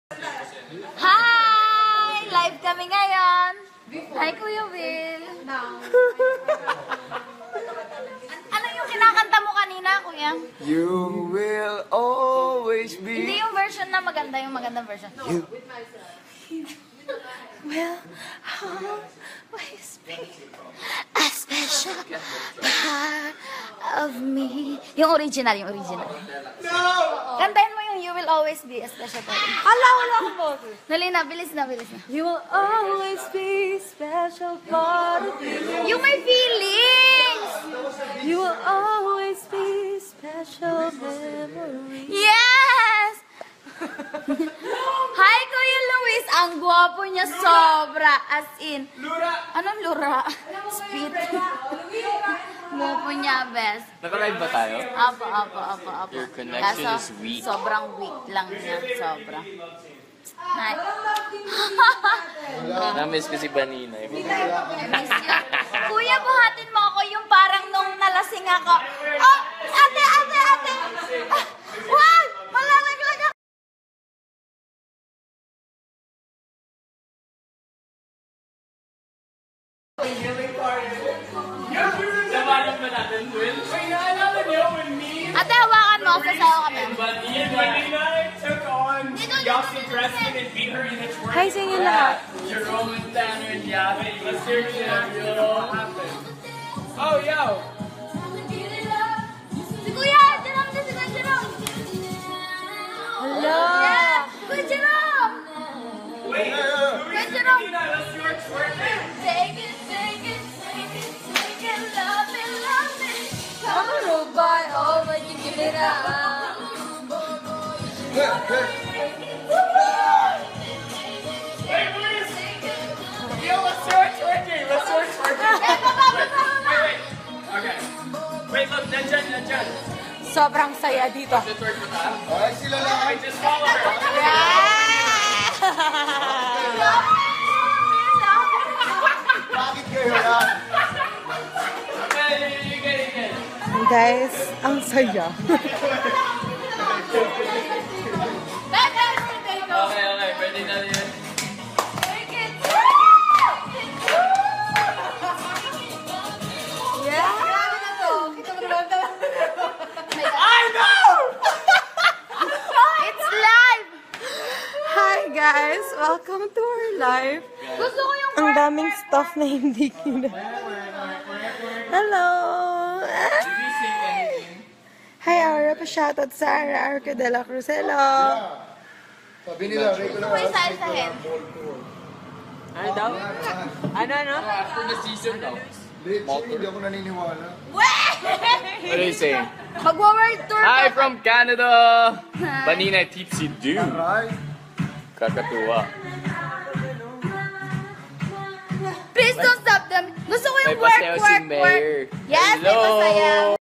Hi! Live kami ngayon. Hi, Kuya Will. Ano yung kinakanta mo kanina, Kuya? You will always be. Hindi yung version na maganda, yung magandang version. You will always be a special part of me. Yung original, yung original. No! Kantahin mo yung You Will Always Be a Special Part of Me. Hala, wala akong boses. Dali na, bilis na, bilis na. You will always be special part of me. Yung may feelings! You will always be special memory. Yes! Hi, Kuya Luis! Ang gwapo niya sobra. As in. Lura! Anong lura? Spit. Gwapo niya, best. Naka-live ba tayo? Apo. Your connection Kaso, is weak. sobrang weak lang niya. Sobra. Hi. Na-miss ko si Banina. I miss you. Kuya, buhatin mo ako yung parang nung nalasing ako. Oh! Ate! Ah, wag! Malalaglag ako! Ate, hawakan mo. Sasawa kami. Hi sa inyo lahat. Oh, yo! Si Kuya! Jerome! Si Kuya Jerome! Hello! Yeah! Kuya Jerome! Kuya Jerome! Take it, love it. Come on, by all, but you give it up. Wait, look, nandyan. Sobrang saya dito. Ay, sila lang. Wait, just follow her. Bakit kayo lang? Guys, ang saya. Okay, pwede na yun. It's live! Hi guys! Welcome to our live. Gusto ko yung Ang daming stuff na hindi kina. Hello! Hi Aura, pa-shoutout sa Arca de la Cruz. Hello! Sabi nila, regular. ko isa-isahin. Ano daw? Ano? After the season daw. Hindi ako naniniwala. What do you say? Magwa-world tour Hi ka. from Canada! Banina Tipsy Dew. Kakatuwa. Please don't stop them. Gusto ko yung May pasayaw si work. Mayor. Yes, may Hello! pasayaw.